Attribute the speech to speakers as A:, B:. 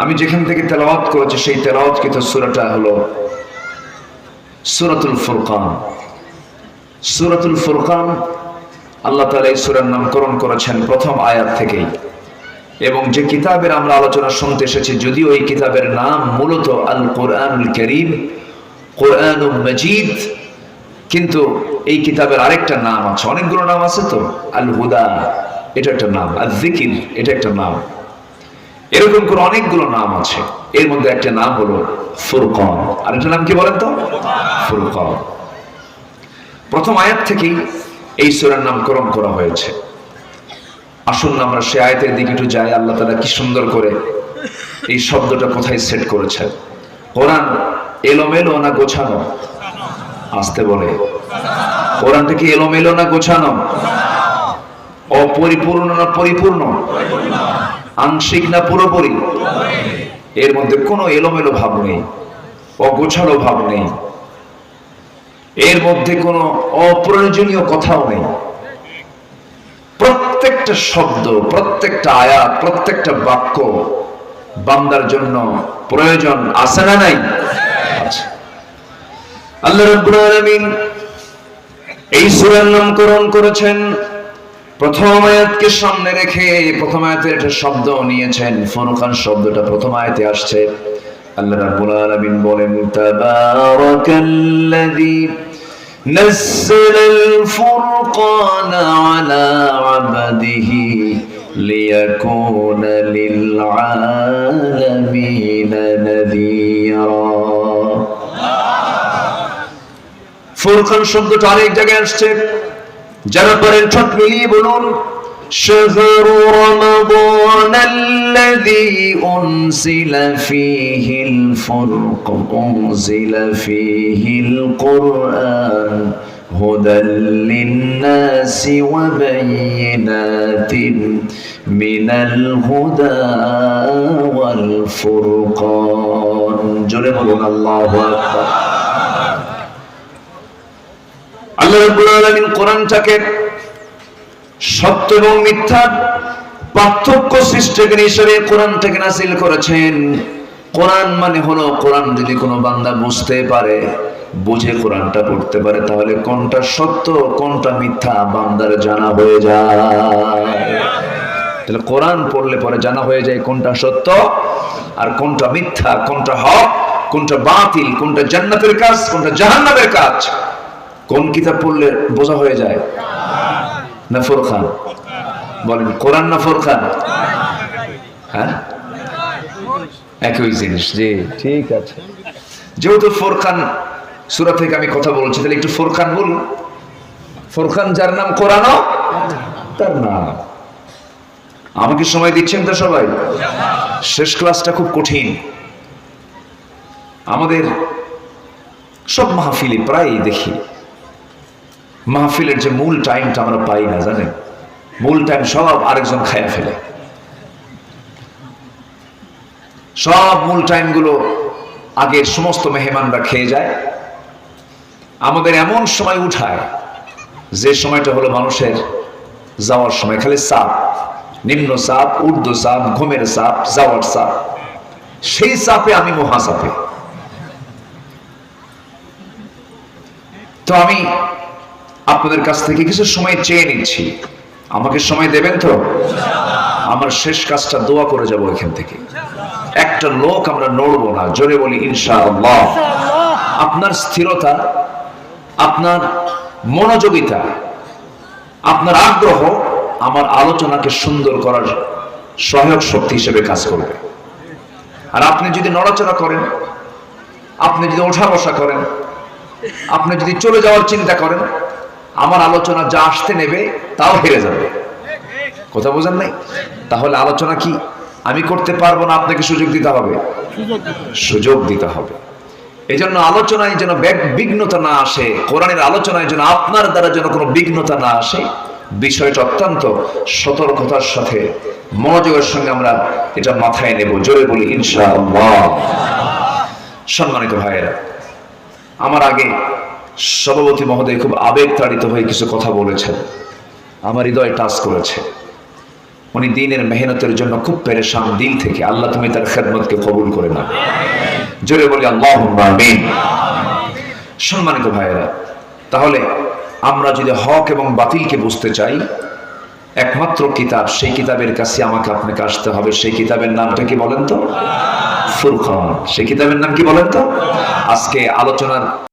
A: আমি যেখান থেকে তেলাওয়াত করেছি সেই তেলাওয়াতকৃত সূরাটা হলো সূরাতুল ফুরকান। সূরাতুল ফুরকান আল্লাহ তাআলা এই সূরার নামকরণ করেছেন প্রথম আয়াত থেকেই। এবং যে কিতাবের আমরা আলোচনা শুনতে এসেছি, যদিও এই কিতাবের নাম মূলত আল কোরআনুল কারীম, কোরআনুল মাজিদ, কিন্তু এই কিতাবের আরেকটা নাম আছে, অনেকগুলো নাম আছে তো। আল হুদা এটা একটা নাম, আল যিকির এটা একটা নাম, এরকম করে অনেকগুলো নাম আছে। এর মধ্যে একটা নাম হলো ফুরকান। আর একটা নাম কি বলেন তো? ফুরকান। প্রথম আয়াত থেকেই এই সূরার নামকরণ করা হয়েছে। আসুন আমরা সে আয়াতের দিকে একটু যাই। আল্লাহ তাআলা কি সুন্দর করে এই শব্দটা কোথায় সেট করেছেন। কোরআন এলোমেলো না গোছানো? আসতে বলে। কোরআনটা কি এলোমেলো না গোছানো? অপরিপূর্ণ না পরিপূর্ণ? আংশিক না পুরোপুরি? এর মধ্যে কোনো এলোমেলো ভাব নেই, অগোছালো ভাব নেই, এর মধ্যে কোনো অপ্রয়োজনীয় কথাও নেই। প্রত্যেকটা শব্দ, প্রত্যেকটা আয়াত, প্রত্যেকটা বাক্য বান্দার জন্য প্রয়োজন আছে না নাই? আছে। আল্লাহ রাব্বুল আলামিন এই সূরার নামকরণ করেছেন প্রথম আয়াতকে সামনে রেখে। প্রথম আয়াতের একটা শব্দ নিয়েছেন, ফুরকান শব্দটা প্রথম আয়াতে আসছে। আল্লাহ রাব্বুল আলামিন বলেন, তাবারাকাল্লাযী নাযালাল ফুরকানা আলা আবদিহি লিয়াকুনা লিল আলামিনা নাযীরা। ফুরকান শব্দটা আরেক জায়গায় আসছে, যারা পারেন ঠোঁট মিলিয়ে বলুন, শাহরু রমাদানাল্লাযী উনজিলা ফীহিল ফুরকান, উনজিলা ফীহিল কুরআন হুদাল লিন-নাসি ওয়া বায়িনাতিন মিনাল হুদা ওয়াল ফুরকান। জোরে বলুন আল্লাহু আকবার। আল্লাহ রাব্বুল আলামিন কোরআনটাকে সত্য এবং মিথ্যার পার্থক্য সৃষ্টিকারী হিসেবে কোরআনটাকে নাযিল করেছেন। কোরআন মানে হলো, কোরআন যদি কোনো বান্দা বুঝতে পারে, বুঝে কোরআনটা পড়তে পারে, তাহলে কোনটা সত্য কোনটা মিথ্যা বান্দার জানা হয়ে যায়। তাহলে কোরআন পড়লে পরে জানা হয়ে যায় কোনটা সত্য আর কোনটা মিথ্যা, কোনটা হক কোনটা বাতিল, কোনটা জান্নাতের কাজ কোনটা জাহান্নামের কাজ। কোন কিতাব পড়লে বোঝা হয়ে যায়? না ফুরকান? বলেন, কোরআন না ফুরকান? হ্যাঁ, একই জিনিস। জি ঠিক আছে। যেহেতু ফুরকান সূরা থেকে আমি কথা বলছি, তাহলে একটু ফুরকান বলুন। ফুরকান যার নাম, কোরআনও তার নাম। আমাকে সময় দিচ্ছেন তো সবাই? শেষ ক্লাসটা খুব কঠিন। আমাদের সব মাহফিলে প্রায় দেখি, মাহফিলের যে মূল টাইমটা আমরা পাই না, জানেন? মূল টাইম সব আরেকজন খায়া ফেলে। সব মূল টাইমগুলো আগের সমস্ত মেহমানরা খেয়ে যায়। আমাদের এমন সময় উঠায় যে সময়টা হলো মানুষের যাওয়ার সময়। খালি চাপ, নিম্ন চাপ, ঊর্ধ্ব চাপ, ঘুমের চাপ, যাওয়ার চাপ। সেই চাপে আমি মহা চাপে। তো আমি আপনাদের কাছ থেকে কিছু সময় চেয়ে নিচ্ছি, আমাকে সময় দেবেন তো? আমার শেষ কাজটা দোয়া করে যাব এখান থেকে। একটা লোক আমরা নড়বো না। জোরে বলি ইনশাআল্লাহ। আপনার স্থিরতা, আপনার মনোযোগিতা, আপনার আগ্রহ আমার আলোচনাকে সুন্দর করার সহায়ক শক্তি হিসেবে কাজ করবে। আর আপনি যদি নড়াচড়া করেন, আপনি যদি ওঠা বসা করেন, আপনি যদি চলে যাওয়ার চিন্তা করেন, আমার আলোচনা যা আসতে নেবে তাও হেরে যাবে। কথা বোঝেন নাই? তাহলে আলোচনা কি আমি করতে পারবো না? আপনাকে সুযোগ দিতে হবে, সুযোগ দিতে হবে। এই জন্য আলোচনায় যেন বিঘ্নতা না আসে, কোরআনের আলোচনায় যেন আপনার দ্বারা যেন কোনো বিঘ্নতা না আসে, বিষয়টা অত্যন্ত সতর্কতার সাথে মনোযোগের সঙ্গে আমরা এটা মাথায় নেব। জোরে বলি ইনশাআল্লাহ। সম্মানিত ভাইয়েরা, আমার আগে সভাপতি মহোদয় খুব আবেগ তাড়িত হয়ে কিছু কথা বলেছেন, আমার হৃদয় টাচ করেছে। উনি দ্বীনের মেহনতের জন্য খুব পেরেশান দিল থেকে। আল্লাহ তুমি তার খেদমতকে কবুল করে নাও, জোরে বলি আল্লাহুম্মা আমিন। সম্মানিত ভাইয়েরা, তাহলে আমরা যদি হক এবং বাতিলকে বুঝতে চাই, একমাত্র কিতাব, সেই কিতাবের কাছে আমাকে আপনাকে আসতে হবে। সেই কিতাবের নামটা কি বলেন তো? ফুরকান। সেই কিতাবের নাম কি বলেন তো? আজকে আলোচনার